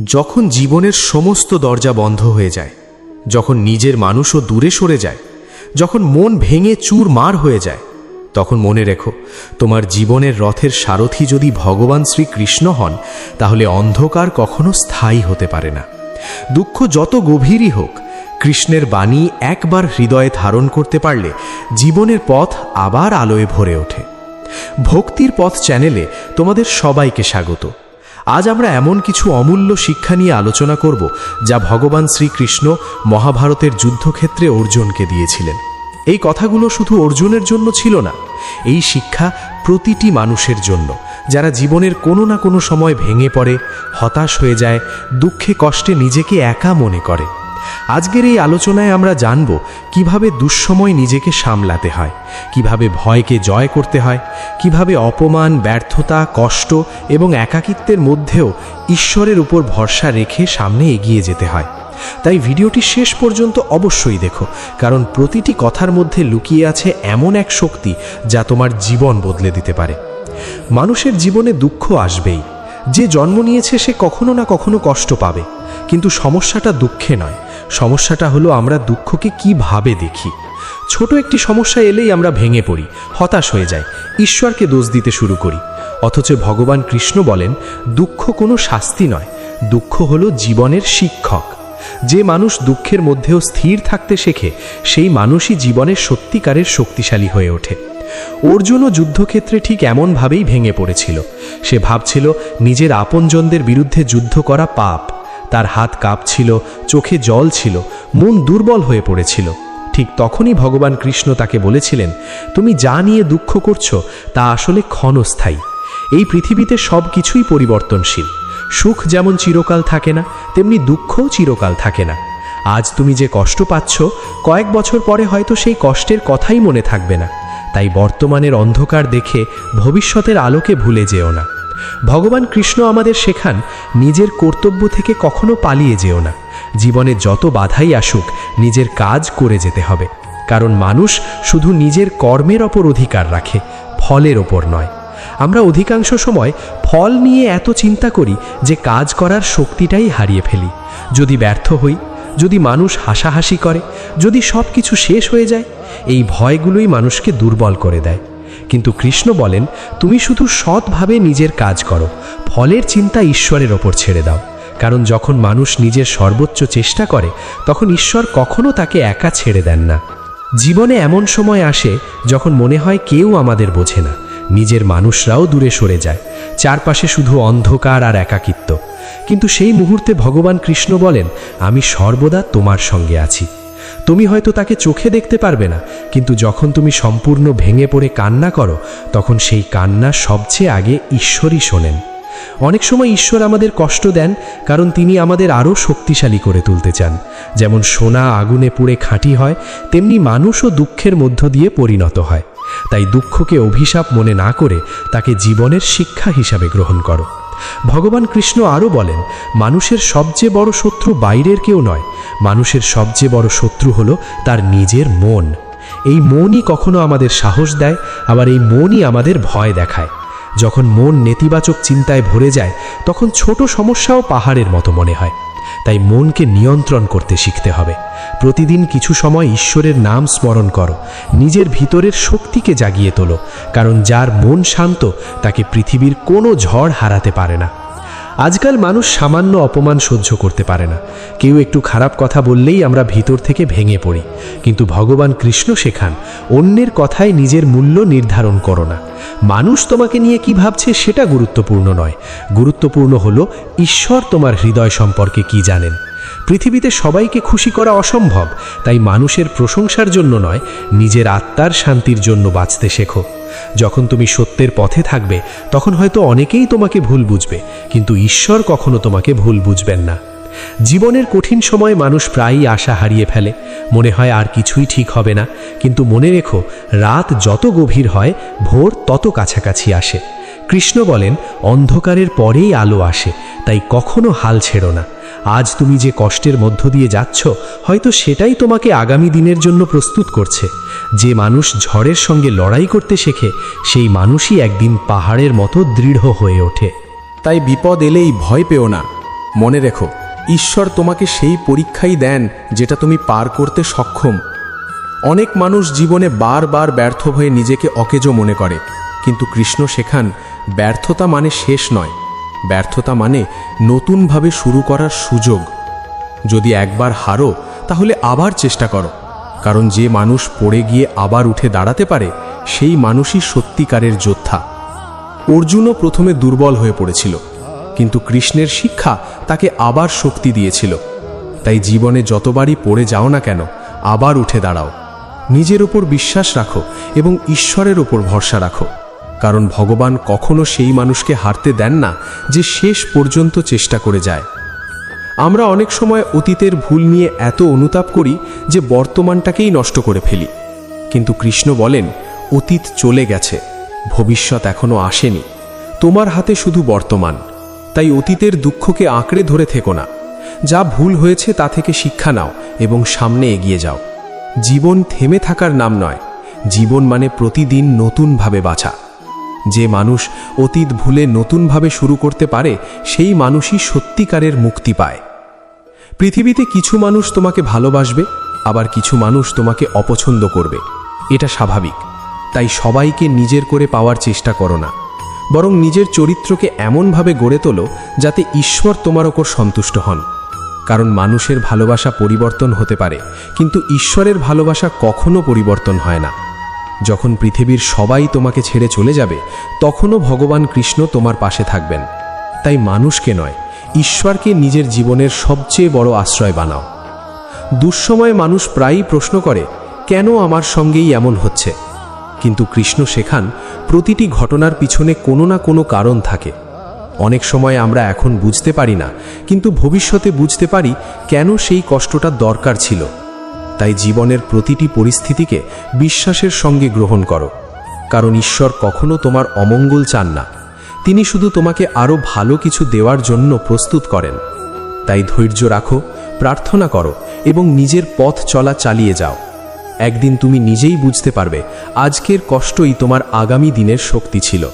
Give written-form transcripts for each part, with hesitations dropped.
যখন জীবনের সমস্ত দরজা বন্ধ হয়ে যায়, যখন নিজের মানুষও দূরে সরে যায়, যখন মন ভেঙে চুরমার হয়ে যায়, তখন মনে রেখো, তোমার জীবনের রথের সারথি যদি ভগবান শ্রীকৃষ্ণ হন, তাহলে অন্ধকার কখনো স্থায়ী হতে পারে না। দুঃখ যত গভীরই হোক, কৃষ্ণের বাণী একবার হৃদয়ে ধারণ করতে পারলে জীবনের পথ আবার আলোয় ভরে ওঠে। ভক্তির পথ চ্যানেলে তোমাদের সবাইকে স্বাগত। আজ আমরা এমন কিছু অমূল্য শিক্ষা নিয়ে আলোচনা করব, যা ভগবান শ্রীকৃষ্ণ মহাভারতের যুদ্ধক্ষেত্রে অর্জুনকে দিয়েছিলেন। এই কথাগুলো শুধু অর্জুনের জন্য ছিল না, এই শিক্ষা প্রতিটি মানুষের জন্য, যারা জীবনের কোনো না কোনো সময় ভেঙে পড়ে, হতাশ হয়ে যায়, দুঃখে কষ্টে নিজেকে একা মনে করে। আজকের এই আলোচনায় আমরা জানব কিভাবে দুঃসময় নিজেকে সামলাতে হয়, কিভাবে ভয়কে জয় করতে হয়, কিভাবে অপমান, ব্যর্থতা, কষ্ট এবং একাকিত্বের মধ্যেও ঈশ্বরের উপর ভরসা রেখে সামনে এগিয়ে যেতে হয়। তাই ভিডিওটি শেষ পর্যন্ত অবশ্যই দেখো, কারণ প্রতিটি কথার মধ্যে লুকিয়ে আছে এমন এক শক্তি যা তোমার জীবন বদলে দিতে পারে। মানুষের জীবনে দুঃখ আসবেই। যে জন্ম নিয়েছে সে কখনো না কখনো কষ্ট পাবে, কিন্তু সমস্যাটা দুঃখে নয়, সমস্যাটা হলো আমরা দুঃখকে কিভাবে দেখি। ছোট একটি সমস্যা এলেই আমরা ভেঙে পড়ি, হতাশ হয়ে যাই, ঈশ্বরকে দোষ দিতে শুরু করি। অথচ ভগবান কৃষ্ণ বলেন, দুঃখ কোনো শাস্তি নয়, দুঃখ হলো জীবনের শিক্ষক। যে মানুষ দুঃখের মধ্যেও স্থির থাকতে শেখে, সেই মানুষই জীবনের সত্যিকারের শক্তিশালী হয়ে ওঠে। অর্জুনও যুদ্ধক্ষেত্রে ঠিক এমনভাবেই ভেঙে পড়েছিল। সে ভাবছিল নিজের আপনজনদের বিরুদ্ধে যুদ্ধ করা পাপ। তার হাত কাঁপছিল, চোখে জল ছিল, মন দুর্বল হয়ে পড়েছিল। ঠিক তখনই ভগবান কৃষ্ণ তাকে বলেছিলেন, তুমি যা নিয়ে দুঃখ করছো তা আসলে ক্ষণস্থায়ী। এই পৃথিবীতে সব কিছুই পরিবর্তনশীল। সুখ যেমন চিরকাল থাকে না, তেমনি দুঃখও চিরকাল থাকে না। আজ তুমি যে কষ্ট পাচ্ছ, কয়েক বছর পরে হয়তো সেই কষ্টের কথাই মনে থাকবে না। তাই বর্তমানের অন্ধকার দেখে ভবিষ্যতের আলোকে ভুলে যেও না। ভগবান কৃষ্ণ আমাদের শেখান, নিজের কর্তব্য থেকে কখনো পালিয়ে যেও না। জীবনে যত বাধাই আসুক, নিজের কাজ করে যেতে হবে। কারণ মানুষ শুধু নিজের কর্মের ওপর অধিকার রাখে, ফলের ওপর নয়। আমরা অধিকাংশ সময় ফল নিয়ে এত চিন্তা করি যে কাজ করার শক্তিটাই হারিয়ে ফেলি। যদি ব্যর্থ হই, যদি মানুষ হাসাহাসি করে, যদি সব কিছু শেষ হয়ে যায়, এই ভয়গুলোই মানুষকে দুর্বল করে দেয়। কিন্তু কৃষ্ণ বলেন, তুমি শুধু সৎভাবে নিজের কাজ করো, ফলের চিন্তা ঈশ্বরের ওপর ছেড়ে দাও। কারণ যখন মানুষ নিজের সর্বোচ্চ চেষ্টা করে, তখন ঈশ্বর কখনো তাকে একা ছেড়ে দেন না। জীবনে এমন সময় আসে যখন মনে হয় কেউ আমাদের বোঝে না, নিজের মানুষরাও দূরে সরে যায়, চারপাশে শুধু অন্ধকার আর একাকিত্ব। কিন্তু সেই মুহূর্তে ভগবান কৃষ্ণ বলেন, আমি সর্বদা তোমার সঙ্গে আছি। তুমি হয়তো তাকে চোখে দেখতে পারবে না, কিন্তু যখন তুমি সম্পূর্ণ ভেঙে পড়ে কান্না করো, তখন সেই কান্না সবচেয়ে আগে ঈশ্বরই শোনেন। অনেক সময় ঈশ্বর আমাদের কষ্ট দেন কারণ তিনি আমাদের আরও শক্তিশালী করে তুলতে চান। যেমন সোনা আগুনে পুড়ে খাঁটি হয়, তেমনি মানুষও দুঃখের মধ্য দিয়ে পরিণত হয়। তাই দুঃখকে অভিশাপ মনে না করে তাকে জীবনের শিক্ষা হিসাবে গ্রহণ করো। ভগবান কৃষ্ণ আরও বলেন, মানুষের সবচেয়ে বড় শত্রু বাইরের কেউ নয়, মানুষের সবচেয়ে বড় শত্রু হলো তার নিজের মন। এই মনই কখনো আমাদের সাহস দেয়, আবার এই মনই আমাদের ভয় দেখায়। যখন মন নেতিবাচক চিন্তায় ভরে যায়, তখন ছোট সমস্যাও পাহাড়ের মতো মনে হয়। তাই মনকে নিয়ন্ত্রণ করতে শিখতে হবে। প্রতিদিন কিছু সময় ঈশ্বরের নাম স্মরণ করো, নিজের ভিতরের শক্তিকে জাগিয়ে তোলো। কারণ যার মন শান্ত, তাকে পৃথিবীর কোনো ঝড় হারাতে পারে না। আজকাল মানুষ সামান্য অপমান সহ্য করতে পারে না। কেউ একটু খারাপ কথা বললেই আমরা ভিতর থেকে ভেঙে পড়ি। কিন্তু ভগবান কৃষ্ণ শেখান, অন্যের কথায় নিজের মূল্য নির্ধারণ করো না। মানুষ তোমাকে নিয়ে কি ভাবছে সেটা গুরুত্বপূর্ণ নয়, গুরুত্বপূর্ণ হলো ঈশ্বর তোমার হৃদয় সম্পর্কে কি জানেন। পৃথিবীতে সবাইকে খুশি করা অসম্ভব, তাই মানুষের প্রশংসার জন্য নয়, নিজের আত্মার শান্তির জন্য বাঁচতে শেখো। যখন তুমি সত্যের পথে থাকবে, তখন হয়তো অনেকেই তোমাকে ভুল বুঝবে, কিন্তু ঈশ্বর কখনো তোমাকে ভুল বুঝবেন না। জীবনের কঠিন সময়ে মানুষ প্রায়ই আশা হারিয়ে ফেলে, মনে হয় আর কিছুই ঠিক হবে না। কিন্তু মনে রেখো, রাত যত গভীর হয়, ভোর তত কাছাকাছি আসে। কৃষ্ণ বলেন, অন্ধকারের পরেই আলো আসে, তাই কখনো হাল ছেড়ো না। আজ তুমি যে কষ্টের মধ্য দিয়ে যাচ্ছ, হয়তো সেটাই তোমাকে আগামী দিনের জন্য প্রস্তুত করছে। যে মানুষ ঝড়ের সঙ্গে লড়াই করতে শেখে, সেই মানুষই একদিন পাহাড়ের মতো দৃঢ় হয়ে ওঠে। তাই বিপদ এলেই ভয় পেও না, মনে রেখো, ঈশ্বর তোমাকে সেই পরীক্ষাই দেন যেটা তুমি পার করতে সক্ষম। অনেক মানুষ জীবনে বারবার ব্যর্থ হয়ে নিজেকে অকেজো মনে করে, কিন্তু কৃষ্ণ শেখান ব্যর্থতা মানে শেষ নয়, ব্যর্থতা মানে নতুনভাবে শুরু করার সুযোগ। যদি একবার হারো তাহলে আবার চেষ্টা করো, কারণ যে মানুষ পড়ে গিয়ে আবার উঠে দাঁড়াতে পারে সেই মানুষই সত্যিকারের যোদ্ধা। অর্জুনও প্রথমে দুর্বল হয়ে পড়েছিল, কিন্তু কৃষ্ণের শিক্ষা তাকে আবার শক্তি দিয়েছিল। তাই জীবনে যতবারই পড়ে যাও না কেন, আবার উঠে দাঁড়াও। নিজের ওপর বিশ্বাস রাখো এবং ঈশ্বরের ওপর ভরসা রাখো, কারণ ভগবান কখনো সেই মানুষকে হারতে দেন না যে শেষ পর্যন্ত চেষ্টা করে যায়। আমরা অনেক সময় অতীতের ভুল নিয়ে এত অনুতাপ করি যে বর্তমানটাকেই নষ্ট করে ফেলি, কিন্তু কৃষ্ণ বলেন অতীত চলে গেছে, ভবিষ্যৎ এখনো আসেনি, তোমার হাতে শুধু বর্তমান। তাই অতীতের দুঃখকে আঁকড়ে ধরে থেকো না, যা ভুল হয়েছে তা থেকে শিক্ষা নাও এবং সামনে এগিয়ে যাও। জীবন থেমে থাকার নাম নয়, জীবন মানে প্রতিদিন নতুনভাবে বাঁচা। যে মানুষ অতীত ভুলে নতুনভাবে শুরু করতে পারে সেই মানুষই সত্যিকারের মুক্তি পায়। পৃথিবীতে কিছু মানুষ তোমাকে ভালোবাসবে, আবার কিছু মানুষ তোমাকে অপছন্দ করবে, এটা স্বাভাবিক। তাই সবাইকে নিজের করে পাওয়ার চেষ্টা করো না, বরং নিজের চরিত্রকে এমনভাবে গড়ে তোলো যাতে ঈশ্বর তোমার ওপর সন্তুষ্ট হন। কারণ মানুষের ভালোবাসা পরিবর্তন হতে পারে, কিন্তু ঈশ্বরের ভালোবাসা কখনো পরিবর্তন হয় না। যখন পৃথিবীর সবাই তোমাকে ছেড়ে চলে যাবে, তখনও ভগবান কৃষ্ণ তোমার পাশে থাকবেন। তাই মানুষকে নয়, ঈশ্বরকে নিজের জীবনের সবচেয়ে বড় আশ্রয় বানাও। দুঃসময়ে মানুষ প্রায়ই প্রশ্ন করে, কেন আমার সঙ্গেই এমন হচ্ছে? কিন্তু কৃষ্ণ শেখান প্রতিটি ঘটনার পিছনে কোনো না কোনো কারণ থাকে। অনেক সময় আমরা এখন বুঝতে পারি না, কিন্তু ভবিষ্যতে বুঝতে পারি কেন সেই কষ্টটা দরকার ছিল। তাই জীবনের প্রতিটি পরিস্থিতিকে বিশ্বাসের সঙ্গে গ্রহণ করো, কারণ ঈশ্বর কখনো তোমার অমঙ্গল চান না, তিনি শুধু তোমাকে আরও ভালো কিছু দেওয়ার জন্য প্রস্তুত করেন। তাই ধৈর্য রাখো, প্রার্থনা করো এবং নিজের পথ চলা চালিয়ে যাও। একদিন তুমি নিজেই বুঝতে পারবে আজকের কষ্টই তোমার আগামী দিনের শক্তি ছিল।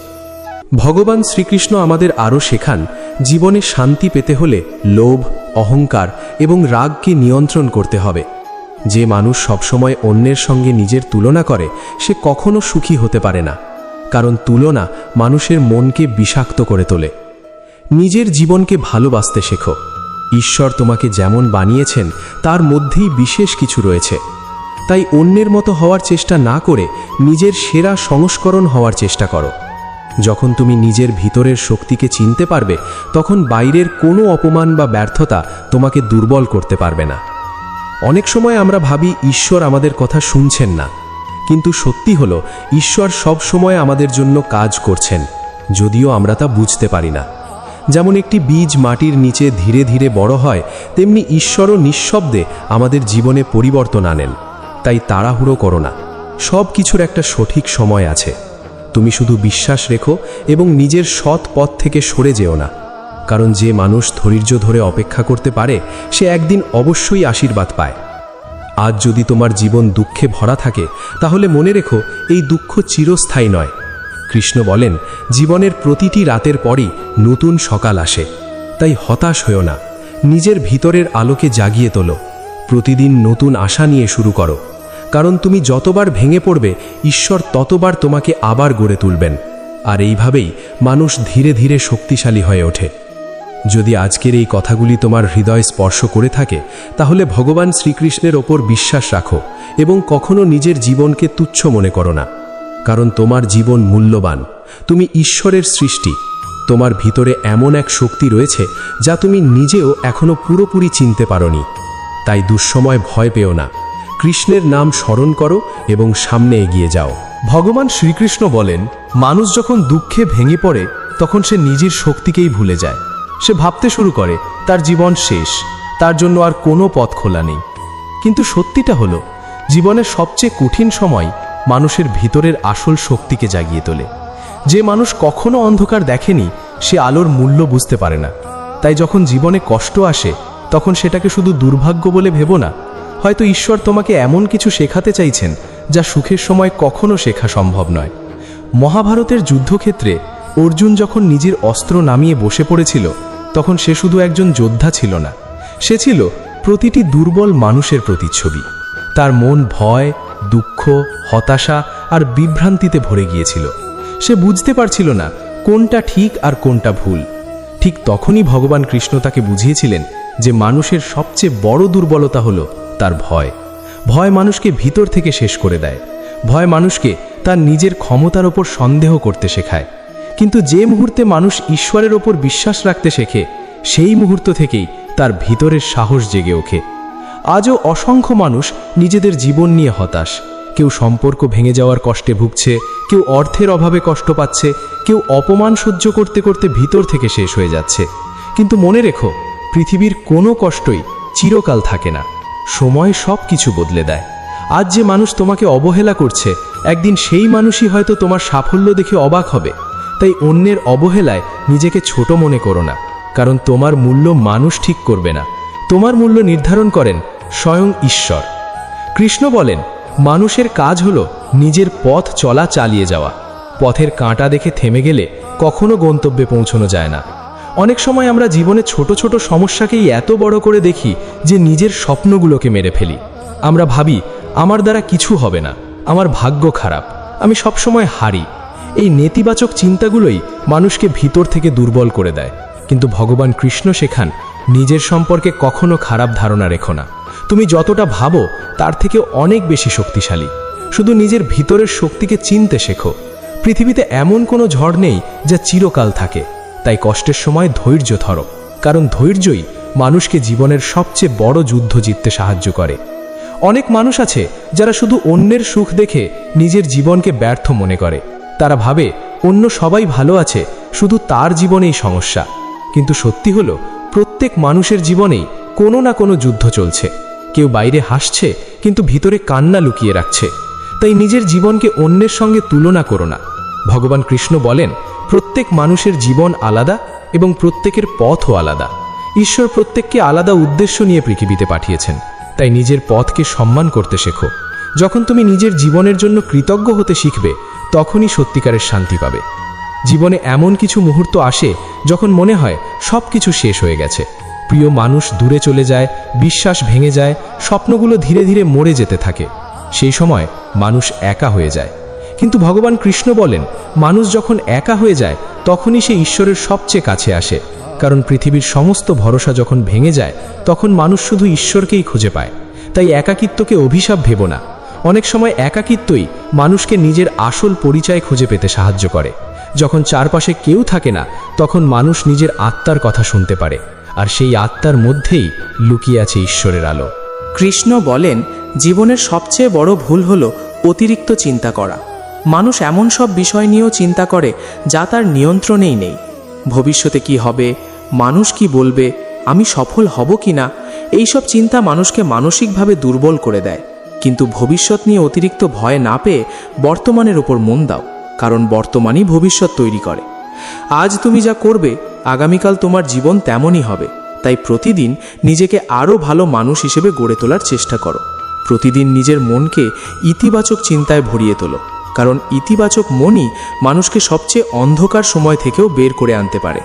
ভগবান শ্রীকৃষ্ণ আমাদের আরও শেখান, জীবনে শান্তি পেতে হলে লোভ, অহংকার এবং রাগকে নিয়ন্ত্রণ করতে হবে। যে মানুষ সবসময় অন্যের সঙ্গে নিজের তুলনা করে সে কখনো সুখী হতে পারে না, কারণ তুলনা মানুষের মনকে বিষাক্ত করে তোলে। নিজের জীবনকে ভালোবাসতে শেখো। ঈশ্বর তোমাকে যেমন বানিয়েছেন তার মধ্যেই বিশেষ কিছু রয়েছে। তাই অন্যের মতো হওয়ার চেষ্টা না করে নিজের সেরা সংস্করণ হওয়ার চেষ্টা করো। যখন তুমি নিজের ভিতরের শক্তিকে চিনতে পারবে, তখন বাইরের কোনো অপমান বা ব্যর্থতা তোমাকে দুর্বল করতে পারবে না। অনেক সময় আমরা ভাবি ঈশ্বর আমাদের কথা শুনছেন না, কিন্তু সত্যি হলো ঈশ্বর সব সময় আমাদের জন্য কাজ করছেন, যদিও আমরা তা বুঝতে পারি না। যেমন একটি বীজ মাটির নিচে ধীরে ধীরে বড় হয়, তেমনি ঈশ্বরও নিঃশব্দে আমাদের জীবনে পরিবর্তন আনেন। তাই তাড়াহুড়ো করো না, সব কিছুর একটা সঠিক সময় আছে। তুমি শুধু বিশ্বাস রেখো এবং নিজের সৎ পথ থেকে সরে যেও না, কারণ যে মানুষ ধৈর্য ধরে অপেক্ষা করতে পারে সে একদিন অবশ্যই আশীর্বাদ পায়। আজ যদি তোমার জীবন দুঃখে ভরা থাকে, তাহলে মনে রেখো এই দুঃখ চিরস্থায়ী নয়। কৃষ্ণ বলেন, জীবনের প্রতিটি রাতের পরই নতুন সকাল আসে। তাই হতাশ হও না, নিজের ভিতরের আলোকে জাগিয়ে তোলো। প্রতিদিন নতুন আশা নিয়ে শুরু করো, কারণ তুমি যতবার ভেঙে পড়বে ঈশ্বর ততবার তোমাকে আবার গড়ে তুলবেন। আর এইভাবেই মানুষ ধীরে ধীরে শক্তিশালী হয়ে ওঠে। যদি আজকের এই কথাগুলি তোমার হৃদয় স্পর্শ করে থাকে, তাহলে ভগবান শ্রীকৃষ্ণের ওপর বিশ্বাস রাখো এবং কখনো নিজের জীবনকে তুচ্ছ মনে করো না, কারণ তোমার জীবন মূল্যবান। তুমি ঈশ্বরের সৃষ্টি, তোমার ভিতরে এমন এক শক্তি রয়েছে যা তুমি নিজেও এখনো পুরোপুরি চিনতে পারোনি। তাই দুঃসময় ভয় পেও না, কৃষ্ণের নাম স্মরণ করো এবং সামনে এগিয়ে যাও। ভগবান শ্রীকৃষ্ণ বলেন, মানুষ যখন দুঃখে ভেঙে পড়ে তখন সে নিজের শক্তিকেই ভুলে যায়। সে ভাবতে শুরু করে তার জীবন শেষ, তার জন্য আর কোনো পথ খোলা নেই। কিন্তু সত্যিটা হলো, জীবনের সবচেয়ে কঠিন সময় মানুষের ভিতরের আসল শক্তিকে জাগিয়ে তোলে। যে মানুষ কখনো অন্ধকার দেখেনি সে আলোর মূল্য বুঝতে পারে না। তাই যখন জীবনে কষ্ট আসে তখন সেটাকে শুধু দুর্ভাগ্য বলে ভেবো না, হয়তো ঈশ্বর তোমাকে এমন কিছু শেখাতে চাইছেন যা সুখের সময় কখনো শেখা সম্ভব নয়। মহাভারতের যুদ্ধক্ষেত্রে অর্জুন যখন নিজের অস্ত্র নামিয়ে বসে পড়েছিল, তখন সে শুধু একজন যোদ্ধা ছিল না, সে ছিল প্রতিটি দুর্বল মানুষের প্রতিচ্ছবি। তার মন ভয়, দুঃখ, হতাশা আর বিভ্রান্তিতে ভরে গিয়েছিল। সে বুঝতে পারছিল না কোনটা ঠিক আর কোনটা ভুল। ঠিক তখনই ভগবান কৃষ্ণ তাকে বুঝিয়েছিলেন যে মানুষের সবচেয়ে বড় দুর্বলতা হলো তার ভয়। ভয় মানুষকে ভিতর থেকে শেষ করে দেয়। ভয় মানুষকে তার নিজের ক্ষমতার ওপর সন্দেহ করতে শেখায়। কিন্তু যে মুহূর্তে মানুষ ঈশ্বরের ওপর বিশ্বাস রাখতে শেখে, সেই মুহূর্ত থেকেই তার ভিতরের সাহস জেগে ওঠে। আজও অসংখ্য মানুষ নিজেদের জীবন নিয়ে হতাশ। কেউ সম্পর্ক ভেঙে যাওয়ার কষ্টে ভুগছে, কেউ অর্থের অভাবে কষ্ট পাচ্ছে, কেউ অপমান সহ্য করতে করতে ভিতর থেকে শেষ হয়ে যাচ্ছে। কিন্তু মনে রেখো, পৃথিবীর কোনো কষ্টই চিরকাল থাকে না। সময় সব কিছু বদলে দেয়। আজ যে মানুষ তোমাকে অবহেলা করছে, একদিন সেই মানুষই হয়তো তোমার সাফল্য দেখে অবাক হবে। তাই অন্যের অবহেলায় নিজেকে ছোট মনে করো না, কারণ তোমার মূল্য মানুষ ঠিক করবে না। তোমার মূল্য নির্ধারণ করেন স্বয়ং ঈশ্বর। কৃষ্ণ বলেন, মানুষের কাজ হলো নিজের পথ চলা চালিয়ে যাওয়া। পথের কাঁটা দেখে থেমে গেলে কখনো গন্তব্যে পৌঁছানো যায় না। অনেক সময় আমরা জীবনে ছোট ছোট সমস্যাকেই এত বড় করে দেখি যে নিজের স্বপ্নগুলোকে মেরে ফেলি। আমরা ভাবি, আমার দ্বারা কিছু হবে না, আমার ভাগ্য খারাপ, আমি সবসময় হারি। এই নেতিবাচক চিন্তাগুলোই মানুষকে ভিতর থেকে দুর্বল করে দেয়। কিন্তু ভগবান কৃষ্ণ শেখান, নিজের সম্পর্কে কখনো খারাপ ধারণা রেখো না। তুমি যতটা ভাবো তার থেকে অনেক বেশি শক্তিশালী। শুধু নিজের ভিতরের শক্তিকে চিনতে শেখো। পৃথিবীতে এমন কোনো ঝড় নেই যা চিরকাল থাকে। তাই কষ্টের সময় ধৈর্য ধরো, কারণ ধৈর্যই মানুষকে জীবনের সবচেয়ে বড় যুদ্ধ জিততে সাহায্য করে। অনেক মানুষ আছে যারা শুধু অন্যের সুখ দেখে নিজের জীবনকে ব্যর্থ মনে করে। তারা ভাবে অন্য সবাই ভালো আছে, শুধু তার জীবনেই সমস্যা। কিন্তু সত্যি হলো, প্রত্যেক মানুষের জীবনেই কোনো না কোনো যুদ্ধ চলছে। কেউ বাইরে হাসছে কিন্তু ভিতরে কান্না লুকিয়ে রাখছে। তাই নিজের জীবনকে অন্যের সঙ্গে তুলনা করো না। ভগবান কৃষ্ণ বলেন, প্রত্যেক মানুষের জীবন আলাদা এবং প্রত্যেকের পথও আলাদা। ঈশ্বর প্রত্যেককে আলাদা উদ্দেশ্য নিয়ে পৃথিবীতে পাঠিয়েছেন। তাই নিজের পথকে সম্মান করতে শেখো। যখন তুমি নিজের জীবনের জন্য কৃতজ্ঞ হতে শিখবে, তখনই সত্যিকারের শান্তি পাবে। জীবনে এমন কিছু মুহূর্ত আসে যখন মনে হয় সব কিছু শেষ হয়ে গেছে। প্রিয় মানুষ দূরে চলে যায়, বিশ্বাস ভেঙে যায়, স্বপ্নগুলো ধীরে ধীরে মরে যেতে থাকে। সেই সময় মানুষ একা হয়ে যায়। কিন্তু ভগবান কৃষ্ণ বলেন, মানুষ যখন একা হয়ে যায় তখনই সে ঈশ্বরের সবচেয়ে কাছে আসে। কারণ পৃথিবীর সমস্ত ভরসা যখন ভেঙে যায়, তখন মানুষ শুধু ঈশ্বরকেই খুঁজে পায়। তাই একাকিত্বকে অভিশাপ ভেবো না। অনেক সময় একাকিত্বই মানুষকে নিজের আসল পরিচয় খুঁজে পেতে সাহায্য করে। যখন চারপাশে কেউ থাকে না, তখন মানুষ নিজের আত্মার কথা শুনতে পারে, আর সেই আত্মার মধ্যেই লুকিয়ে আছে ঈশ্বরের আলো। কৃষ্ণ বলেন, জীবনের সবচেয়ে বড় ভুল হলো অতিরিক্ত চিন্তা করা। মানুষ এমন সব বিষয় নিয়েও চিন্তা করে যা তার নিয়ন্ত্রণেই নেই। ভবিষ্যতে কি হবে, মানুষ কি বলবে, আমি সফল হব কি না, এইসব চিন্তা মানুষকে মানসিকভাবে দুর্বল করে দেয়। কিন্তু ভবিষ্যৎ নিয়ে অতিরিক্ত ভয় না পেয়ে বর্তমানের উপর মন দাও, কারণ বর্তমানই ভবিষ্যৎ তৈরি করে। আজ তুমি যা করবে, আগামীকাল তোমার জীবন তেমনই হবে। তাই প্রতিদিন নিজেকে আরও ভালো মানুষ হিসেবে গড়ে তোলার চেষ্টা করো। প্রতিদিন নিজের মনকে ইতিবাচক চিন্তায় ভরিয়ে তোলো, কারণ ইতিবাচক মনই মানুষকে সবচেয়ে অন্ধকার সময় থেকেও বের করে আনতে পারে।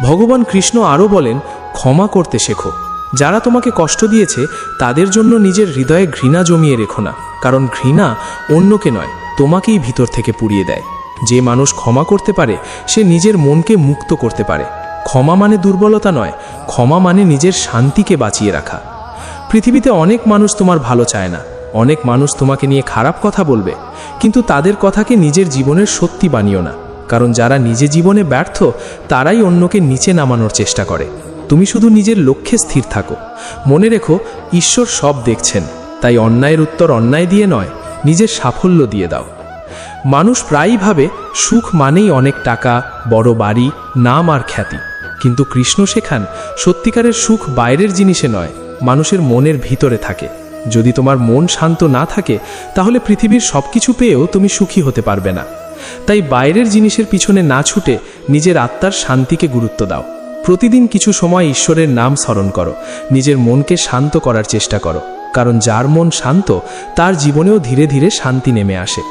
ভগবান কৃষ্ণ আরও বলেন, ক্ষমা করতে শেখো। যারা তোমাকে কষ্ট দিয়েছে তাদের জন্য নিজের হৃদয়ে ঘৃণা জমিয়ে রেখো না, কারণ ঘৃণা অন্যকে নয়, তোমাকেই ভিতর থেকে পুড়িয়ে দেয়। যে মানুষ ক্ষমা করতে পারে সে নিজের মনকে মুক্ত করতে পারে। ক্ষমা মানে দুর্বলতা নয়, ক্ষমা মানে নিজের শান্তিকে বাঁচিয়ে রাখা। পৃথিবীতে অনেক মানুষ তোমার ভালো চায় না, অনেক মানুষ তোমাকে নিয়ে খারাপ কথা বলবে, কিন্তু তাদের কথাকে নিজের জীবনের সত্যি বানিও না, কারণ যারা নিজে জীবনে ব্যর্থ তারাই অন্যকে নিচে নামানোর চেষ্টা করে। তুমি শুধু নিজের লক্ষ্যে স্থির থাকো। মনে রেখো, ঈশ্বর সব দেখছেন। তাই অন্যায়ের উত্তর অন্যায় দিয়ে নয়, নিজের সাফল্য দিয়ে দাও। মানুষ প্রায়ই ভাবে সুখ মানেই অনেক টাকা, বড় বাড়ি, নাম আর খ্যাতি। কিন্তু কৃষ্ণ শেখান, সত্যিকারের সুখ বাইরের জিনিসে নয়, মানুষের মনের ভিতরে থাকে। যদি তোমার মন শান্ত না থাকে, তাহলে পৃথিবীর সব কিছু পেয়েও তুমি সুখী হতে পারবে না। তাই বাইরের জিনিসের পিছনে না ছুটে নিজের আত্মার শান্তিকে গুরুত্ব দাও। প্রতিদিন কিছু সময় ঈশ্বরের নাম স্মরণ করো, নিজের মনকে শান্ত করার চেষ্টা করো, কারণ যার মন শান্ত তার জীবনেও ধীরে ধীরে শান্তি নেমে আসে।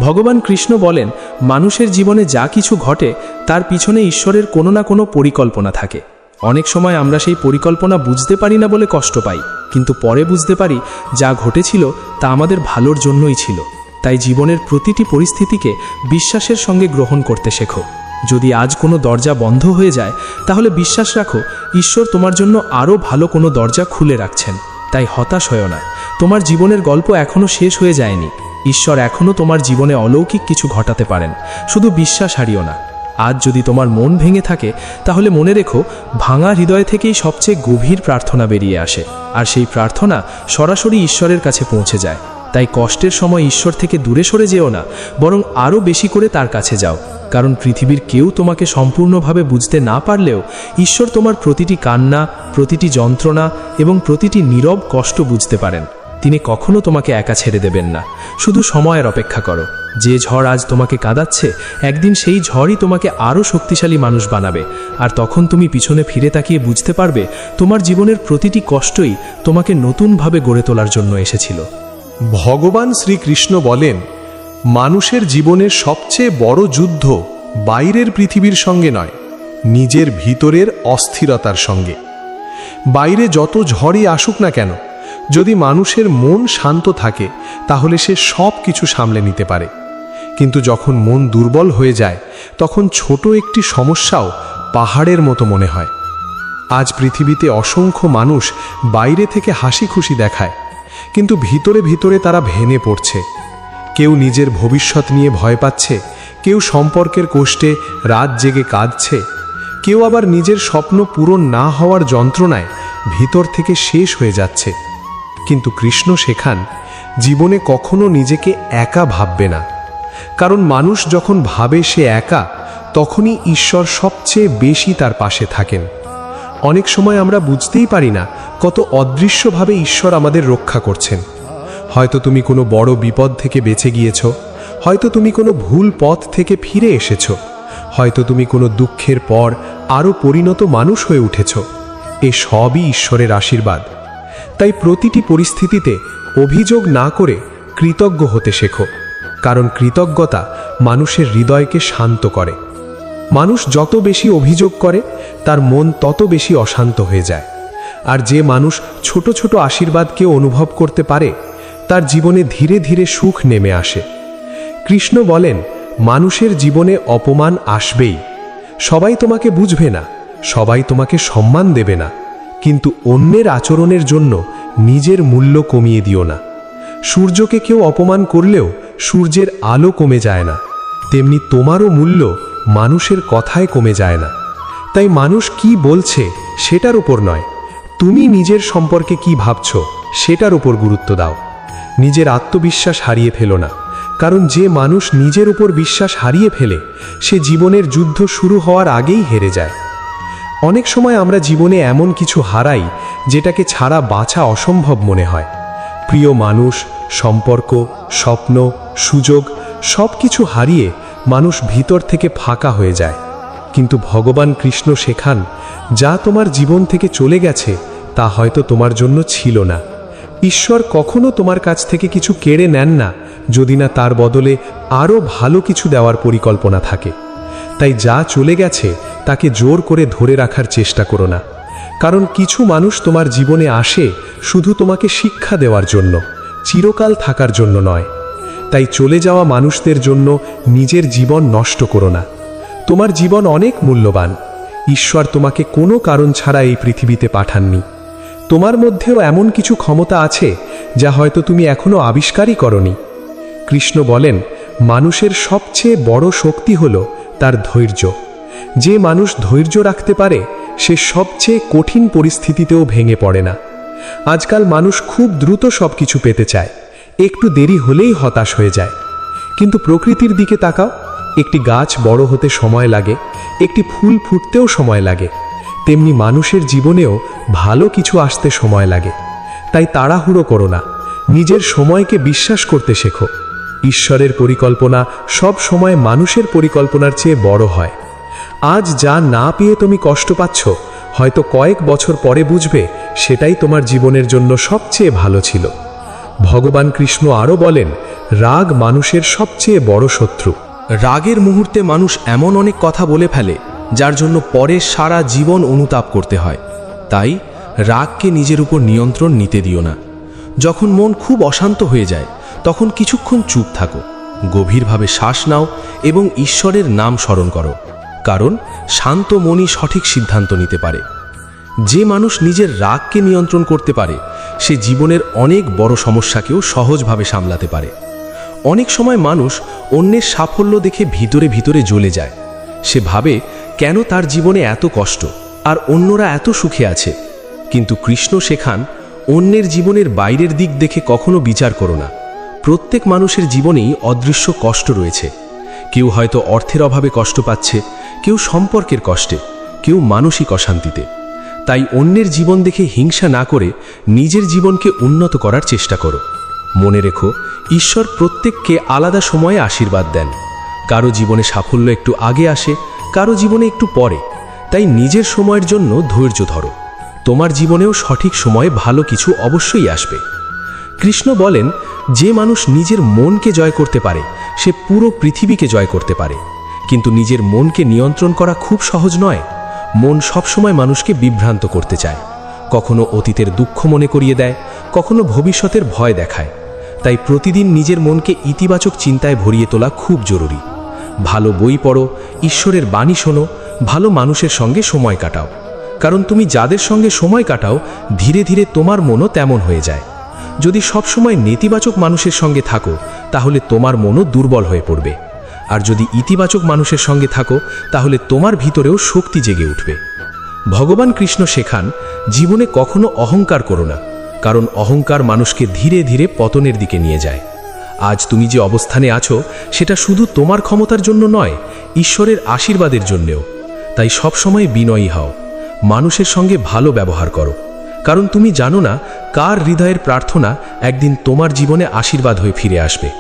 ভগবান কৃষ্ণ বলেন, মানুষের জীবনে যা কিছু ঘটে তার পিছনে ঈশ্বরের কোনো না কোনো পরিকল্পনা থাকে। অনেক সময় আমরা সেই পরিকল্পনা বুঝতে পারি না বলে কষ্ট পাই, কিন্তু পরে বুঝতে পারি যা ঘটেছিল তা আমাদের ভালোর জন্যই ছিল। তাই জীবনের প্রতিটি পরিস্থিতিকে বিশ্বাসের সঙ্গে গ্রহণ করতে শেখো। যদি আজ কোনো দরজা বন্ধ হয়ে যায়, তাহলে বিশ্বাস রাখো ঈশ্বর তোমার জন্য আরও ভালো কোনো দরজা খুলে রাখছেন। তাই হতাশ হয়ো না, তোমার জীবনের গল্প এখনও শেষ হয়ে যায়নি। ঈশ্বর এখনও তোমার জীবনে অলৌকিক কিছু ঘটাতে পারেন, শুধু বিশ্বাস হারিও না। আজ যদি তোমার মন ভেঙে থাকে, তাহলে মনে রেখো ভাঙা হৃদয় থেকেই সবচেয়ে গভীর প্রার্থনা বেরিয়ে আসে, আর সেই প্রার্থনা সরাসরি ঈশ্বরের কাছে পৌঁছে যায়। তাই কষ্টের সময় ঈশ্বর থেকে দূরে সরে যেও না, বরং আরও বেশি করে তার কাছে যাও। কারণ পৃথিবীর কেউ তোমাকে সম্পূর্ণভাবে বুঝতে না পারলেও ঈশ্বর তোমার প্রতিটি কান্না, প্রতিটি যন্ত্রণা এবং প্রতিটি নীরব কষ্ট বুঝতে পারেন। তিনি কখনো তোমাকে একা ছেড়ে দেবেন না। শুধু সময়ের অপেক্ষা করো। যে ঝড় আজ তোমাকে কাঁদাচ্ছে, একদিন সেই ঝড়ই তোমাকে আরও শক্তিশালী মানুষ বানাবে। আর তখন তুমি পিছনে ফিরে তাকিয়ে বুঝতে পারবে তোমার জীবনের প্রতিটি কষ্টই তোমাকে নতুনভাবে গড়ে তোলার জন্য এসেছিল। ভগবান শ্রীকৃষ্ণ বলেন, মানুষের জীবনের সবচেয়ে বড় যুদ্ধ বাইরের পৃথিবীর সঙ্গে নয়, নিজের ভিতরের অস্থিরতার সঙ্গে। বাইরে যত ঝড়ই আসুক না কেন, যদি মানুষের মন শান্ত থাকে তাহলে সে সব কিছু সামলে নিতে পারে। কিন্তু যখন মন দুর্বল হয়ে যায়, তখন ছোট একটি সমস্যাও পাহাড়ের মতো মনে হয়। আজ পৃথিবীতে অসংখ্য মানুষ বাইরে থেকে হাসি খুশি দেখায়, কিন্তু ভিতরে ভিতরে তারা ভেঙে পড়ছে। কেউ নিজের ভবিষ্যৎ নিয়ে ভয় পাচ্ছে, কেউ সম্পর্কের কষ্টে রাত জেগে কাঁদছে, কেউ আবার নিজের স্বপ্ন পূরণ না হওয়ার যন্ত্রণায় ভিতর থেকে শেষ হয়ে যাচ্ছে। কিন্তু কৃষ্ণ শেখান, জীবনে কখনো নিজেকে একা ভাববে না, কারণ মানুষ যখন ভাবে সে একা, তখনই ঈশ্বর সবচেয়ে বেশি তার পাশে থাকেন। অনেক সময় আমরা বুঝতেই পারি না কত অদৃশ্যভাবে ঈশ্বর আমাদের রক্ষা করছেন। হয়তো তুমি কোনো বড় বিপদ থেকে বেঁচে গিয়েছ, হয়তো তুমি কোনো ভুল পথ থেকে ফিরে এসেছ, হয়তো তুমি কোনো দুঃখের পর আরও পরিণত মানুষ হয়ে উঠেছ। এ সবই ঈশ্বরের আশীর্বাদ। তাই প্রতিটি পরিস্থিতিতে অভিযোগ না করে কৃতজ্ঞ হতে শেখো, কারণ কৃতজ্ঞতা মানুষের হৃদয়কে শান্ত করে। মানুষ যত বেশি অভিযোগ করে, তার মন তত বেশি অশান্ত হয়ে যায়। আর যে মানুষ ছোট ছোট আশীর্বাদকে অনুভব করতে পারে, তার জীবনে ধীরে ধীরে সুখ নেমে আসে। কৃষ্ণ বলেন, মানুষের জীবনে অপমান আসবেই। সবাই তোমাকে বুঝবে না, সবাই তোমাকে সম্মান দেবে না, কিন্তু অন্যের আচরণের জন্য নিজের মূল্য কমিয়ে দিও না। সূর্যকে কেউ অপমান করলেও সূর্যের আলো কমে যায় না, তেমনি তোমারও মূল্য মানুষের কথায় কমে যায় না। তাই মানুষ কি বলছে সেটার উপর নয়, তুমি নিজের সম্পর্কে কি ভাবছ সেটার উপর গুরুত্ব দাও। নিজের আত্মবিশ্বাস হারিয়ে ফেলো না, কারণ যে মানুষ নিজের উপর বিশ্বাস হারিয়ে ফেলে, সে জীবনের যুদ্ধ শুরু হওয়ার আগেই হেরে যায়। অনেক সময় আমরা জীবনে এমন কিছু হারাই যেটাকে ছাড়া বাঁচা অসম্ভব মনে হয়। প্রিয় মানুষ, সম্পর্ক, স্বপ্ন, সুযোগ সব কিছু হারিয়ে মানুষ ভিতর থেকে ফাঁকা হয়ে যায়। কিন্তু ভগবান কৃষ্ণ শেখান, যা তোমার জীবন থেকে চলে গেছে তা হয়তো তোমার জন্য ছিল না। ঈশ্বর কখনো তোমার কাছ থেকে কিছু কেড়ে নেন না, যদি না তার বদলে আরও ভালো কিছু দেওয়ার পরিকল্পনা থাকে। তাই যা চলে গেছে তাকে জোর করে ধরে রাখার চেষ্টা করো না, কারণ কিছু মানুষ তোমার জীবনে আসে শুধু তোমাকে শিক্ষা দেওয়ার জন্য, চিরকাল থাকার জন্য নয়। তাই চলে যাওয়া মানুষদের জন্য নিজের জীবন নষ্ট করো না। তোমার জীবন অনেক মূল্যবান। ঈশ্বর তোমাকে কোনো কারণ ছাড়া এই পৃথিবীতে পাঠাননি। তোমার মধ্যেও এমন কিছু ক্ষমতা আছে যা হয়তো তুমি এখনো আবিষ্কারই করনি। কৃষ্ণ বলেন, মানুষের সবচেয়ে বড় শক্তি হল তার ধৈর্য। যে মানুষ ধৈর্য রাখতে পারে, সে সবচেয়ে কঠিন পরিস্থিতিতেও ভেঙে পড়ে না। আজকাল মানুষ খুব দ্রুত সব কিছু পেতে চায়, একটু দেরি হলেই হতাশ হয়ে যায়। কিন্তু প্রকৃতির দিকে তাকাও, একটি গাছ বড় হতে সময় লাগে, একটি ফুল ফুটতেও সময় লাগে, তেমনি মানুষের জীবনেও ভালো কিছু আসতে সময় লাগে। তাই তাড়াহুড়ো করো না, নিজের সময়কে বিশ্বাস করতে শেখো। ঈশ্বরের পরিকল্পনা সব সময় মানুষের পরিকল্পনার চেয়ে বড় হয়। আজ যা না পেয়ে তুমি কষ্ট পাচ্ছ, হয়তো কয়েক বছর পরে বুঝবে সেটাই তোমার জীবনের জন্য সবচেয়ে ভালো ছিল। ভগবান কৃষ্ণ আরও বলেন, রাগ মানুষের সবচেয়ে বড় শত্রু। রাগের মুহূর্তে মানুষ এমন অনেক কথা বলে ফেলে যার জন্য পরে সারা জীবন অনুতাপ করতে হয়। তাই রাগকে নিজের উপর নিয়ন্ত্রণ নিতে দিও না। যখন মন খুব অশান্ত হয়ে যায় তখন কিছুক্ষণ চুপ থাকো, গভীরভাবে শ্বাস নাও এবং ঈশ্বরের নাম স্মরণ করো, কারণ শান্ত মনই সঠিক সিদ্ধান্ত নিতে পারে। যে মানুষ নিজের রাগকে নিয়ন্ত্রণ করতে পারে সে জীবনের অনেক বড় সমস্যাকেও সহজভাবে সামলাতে পারে। অনেক সময় মানুষ অন্যের সাফল্য দেখে ভিতরে ভিতরে জ্বলে যায়। সে ভাবে কেন তার জীবনে এত কষ্ট আর অন্যরা এত সুখে আছে। কিন্তু কৃষ্ণ শেখান, অন্যের জীবনের বাইরের দিক দেখে কখনো বিচার করো না। প্রত্যেক মানুষের জীবনেই অদৃশ্য কষ্ট রয়েছে। কেউ হয়তো অর্থের অভাবে কষ্ট পাচ্ছে, কেউ সম্পর্কের কষ্টে, কেউ মানসিক অশান্তিতে। তাই অন্যের জীবন দেখে হিংসা না করে নিজের জীবনকে উন্নত করার চেষ্টা করো। মনে রেখো, ঈশ্বর প্রত্যেককে আলাদা সময়ে আশীর্বাদ দেন। কারো জীবনে সাফল্য একটু আগে আসে, কারো জীবনে একটু পরে। তাই নিজের সময়ের জন্য ধৈর্য ধরো। তোমার জীবনেও সঠিক সময়ে ভালো কিছু অবশ্যই আসবে। কৃষ্ণ বলেন, যে মানুষ নিজের মনকে জয় করতে পারে সে পুরো পৃথিবীকে জয় করতে পারে। কিন্তু নিজের মনকে নিয়ন্ত্রণ করা খুব সহজ নয়। মন সবসময় মানুষকে বিভ্রান্ত করতে চায়। কখনো অতীতের দুঃখ মনে করিয়ে দেয়, কখনো ভবিষ্যতের ভয় দেখায়। তাই প্রতিদিন নিজের মনকে ইতিবাচক চিন্তায় ভরিয়ে তোলা খুব জরুরি। ভালো বই পড়ো, ঈশ্বরের বাণী শোনো, ভালো মানুষের সঙ্গে সময় কাটাও। কারণ তুমি যাদের সঙ্গে সময় কাটাও ধীরে ধীরে তোমার মনও তেমন হয়ে যায়। যদি সবসময় নেতিবাচক মানুষের সঙ্গে থাকো তাহলে তোমার মনও দুর্বল হয়ে পড়বে। আর যদি ইতিবাচক মানুষের সঙ্গে থাকো তাহলে তোমার ভিতরেও শক্তি জেগে উঠবে। ভগবান কৃষ্ণ শেখান, জীবনে কখনো অহংকার করো না, কারণ অহংকার মানুষকে ধীরে ধীরে পতনের দিকে নিয়ে যায়। আজ তুমি যে অবস্থানে আছো সেটা শুধু তোমার ক্ষমতার জন্য নয়, ঈশ্বরের আশীর্বাদের জন্যেও। তাই সবসময় বিনয়ী হও, মানুষের সঙ্গে ভালো ব্যবহার করো, কারণ তুমি জানো না কার হৃদয়ের প্রার্থনা একদিন তোমার জীবনে আশীর্বাদ হয়ে ফিরে আসবে।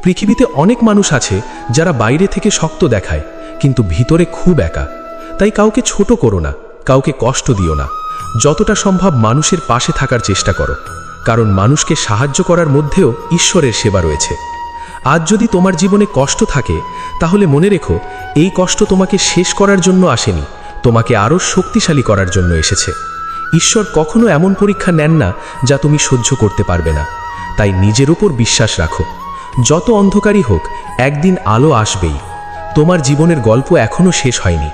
পৃথিবীতে অনেক মানুষ আছে যারা বাইরে থেকে শক্ত দেখায় কিন্তু ভিতরে খুব একা। তাই কাউকে ছোট করো না, কাউকে কষ্ট দিও না। যতটা সম্ভব মানুষের পাশে থাকার চেষ্টা করো, কারণ মানুষকে সাহায্য করার মধ্যেও ঈশ্বরের সেবা রয়েছে। আজ যদি তোমার জীবনে কষ্ট থাকে তাহলে মনে রেখো, এই কষ্ট তোমাকে শেষ করার জন্য আসেনি, তোমাকে আরও শক্তিশালী করার জন্য এসেছে। ঈশ্বর কখনো এমন পরীক্ষা নেন না যা তুমি সহ্য করতে পারবে না। তাই নিজের উপর বিশ্বাস রাখো। যত অন্ধকারই হোক একদিন আলো আসবেই। তোমার জীবনের গল্প এখনো শেষ হয়নি।